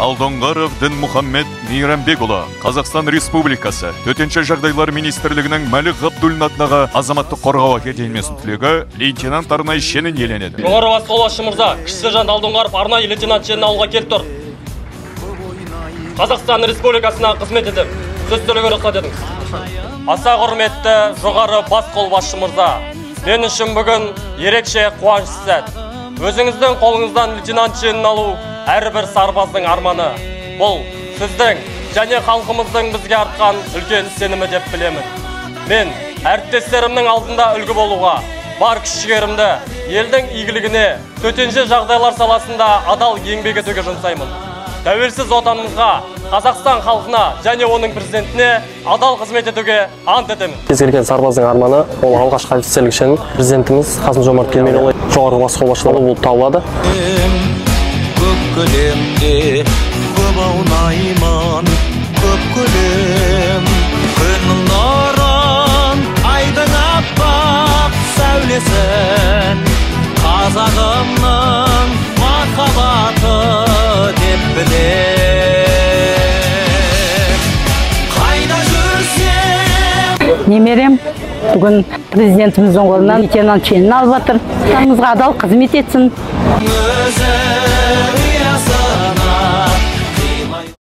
Алдоңғаров Дінмұхаммед Мейрамбекұлы Қазақстан Республикасы Төтенше жағдайлар министрлігінің Мәлік Ғабдуллин атындағы азаматтық қорғау академиясының түлегі лейтенант Арнай Шенін еленеді. Жоғары бас қолбасшы мырза, кіші сержант Алдоңғаров арнайы лейтенант Шенін ауылға келіп тұр. Қазақстан Республикасына қызмет етіп, сөз сөйлеуге рұқсат етіңіз. Аса құрметті жоғары бас қолбасшы мырза, мен үшін бүгін ерекше қуаныш сәт. Өзіңіздің қолыңыздан лейтенант шенін алу әрбір сарбаздың арманы. Бұл сіздің және халқымыздың бізге артқан үлкен сенімі деп білемін. Мен әріптестерімнің алдында үлгі болуға, бар күш-жігерімді елдің игілігіне, төтенше жағдайлар саласында адал еңбек етуге жұмсаймын. Тәуелсіз отанымызға, Қазақстан халқына және оның президентіне адал қызмет етуге ант етемін. Кез келген сарбаздың арманы ол алғашқы офицерлік шен. Президентіміз Қасым-Жомарт Кемелұлы жоғарғы бас қолбасшылығы болып табылады. Көк көлемде көп аунаймын, көк көлем күннің нұрын, айдың аппақ сәулесін, қазағымның махаббаты деп білем. Қайда жүрсем немерем бүгін президентіміздің қолынан лейтенант шенін алып жатыр. Отанымызға адал қызмет етсін. өзі